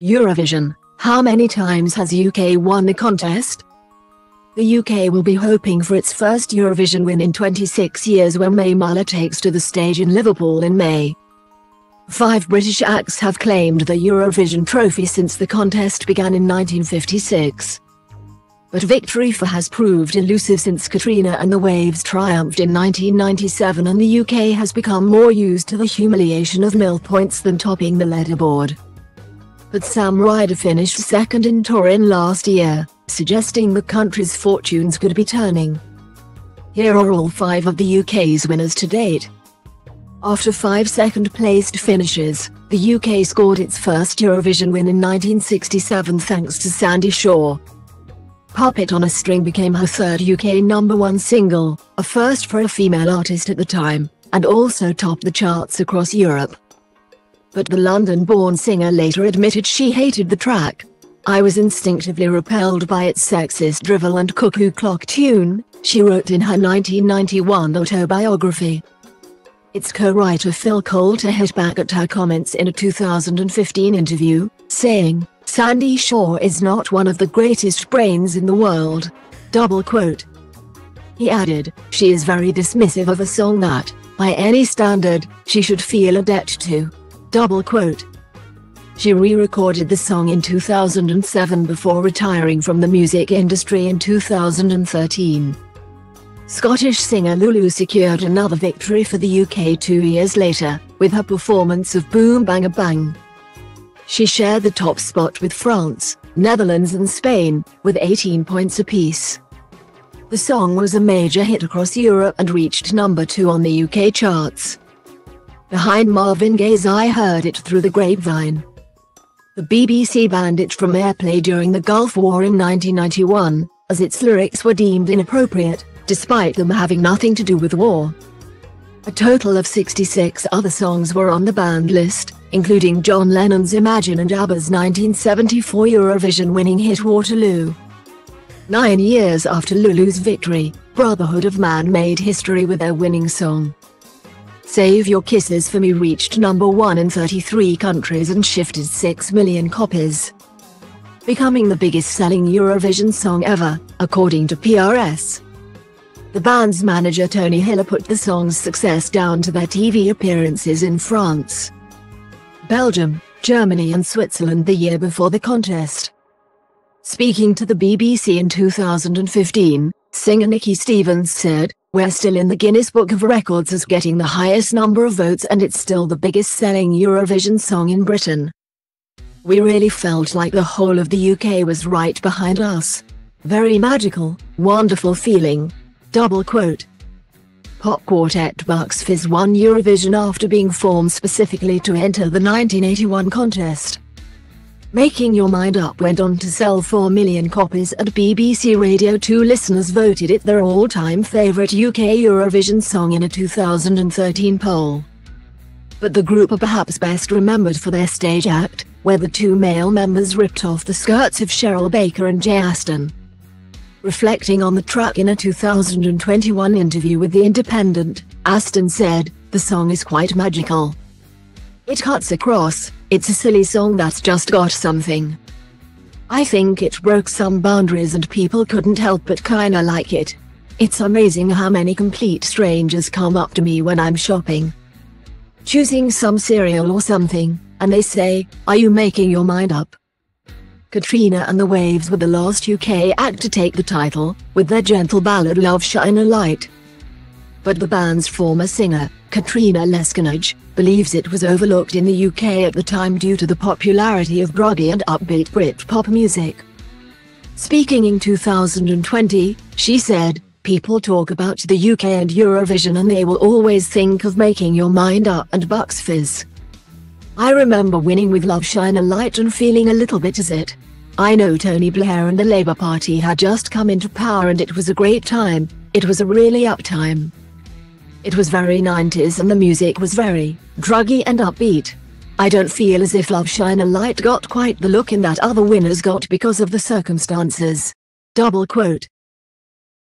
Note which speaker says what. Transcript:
Speaker 1: Eurovision. How many times has UK won the contest? The UK will be hoping for its first Eurovision win in 26 years when May Muller takes to the stage in Liverpool in May. 5 British acts have claimed the Eurovision trophy since the contest began in 1956. But victory has proved elusive since Katrina and the Waves triumphed in 1997, and the UK has become more used to the humiliation of nil points than topping the leaderboard. But Sam Ryder finished second in Turin last year, suggesting the country's fortunes could be turning. Here are all 5 of the UK's winners to date. After 5 second-placed finishes, the UK scored its first Eurovision win in 1967 thanks to Sandy Shaw. Puppet on a String became her third UK #1 single, a first for a female artist at the time, and also topped the charts across Europe. But the London-born singer later admitted she hated the track. "I was instinctively repelled by its sexist drivel and cuckoo clock tune," she wrote in her 1991 autobiography. Its co-writer Phil Coulter hit back at her comments in a 2015 interview, saying, "Sandy Shaw is not one of the greatest brains in the world." He added, "She is very dismissive of a song that, by any standard, she should feel a debt to." She re-recorded the song in 2007 before retiring from the music industry in 2013. Scottish singer Lulu secured another victory for the UK 2 years later, with her performance of Boom Bang Bang. She shared the top spot with France, Netherlands and Spain, with 18 points apiece. The song was a major hit across Europe and reached #2 on the UK charts, behind Marvin Gaye's "I Heard It Through the Grapevine." The BBC banned it from airplay during the Gulf War in 1991, as its lyrics were deemed inappropriate, despite them having nothing to do with war. A total of 66 other songs were on the banned list, including John Lennon's Imagine and ABBA's 1974 Eurovision-winning hit Waterloo. 9 years after Lulu's victory, Brotherhood of Man made history with their winning song. Save Your Kisses for Me reached #1 in 33 countries and shifted 6 million copies, becoming the biggest-selling Eurovision song ever, according to PRS. The band's manager Tony Hiller put the song's success down to their TV appearances in France, Belgium, Germany and Switzerland the year before the contest. Speaking to the BBC in 2015, singer Nikki Stevens said, "We're still in the Guinness Book of Records as getting the highest number of votes, and it's still the biggest-selling Eurovision song in Britain. We really felt like the whole of the UK was right behind us. Very magical, wonderful feeling." Pop quartet Bucks Fizz won Eurovision after being formed specifically to enter the 1981 contest. Making Your Mind Up went on to sell 4 million copies, and BBC Radio 2 listeners voted it their all-time favourite UK Eurovision song in a 2013 poll. But the group are perhaps best remembered for their stage act, where the 2 male members ripped off the skirts of Cheryl Baker and Jay Aston. Reflecting on the track in a 2021 interview with The Independent, Aston said, "The song is quite magical. It cuts across, it's a silly song that's just got something. I think it broke some boundaries and people couldn't help but kinda like it. It's amazing how many complete strangers come up to me when I'm shopping, choosing some cereal or something, and they say, 'Are you making your mind up?'" Katrina and the Waves were the last UK act to take the title, with their gentle ballad Love Shine a Light. But the band's former singer, Katrina Leskinage, believes it was overlooked in the UK at the time due to the popularity of groggy and upbeat Britpop music. Speaking in 2020, she said, "People talk about the UK and Eurovision and they will always think of Making Your Mind Up and Bucks Fizz. I remember winning with Love Shine a Light and feeling a little bit as it. I know Tony Blair and the Labour Party had just come into power and it was a great time, it was a really up time. It was very 90s and the music was very druggy and upbeat. I don't feel as if Love Shine a Light got quite the look in that other winners got because of the circumstances."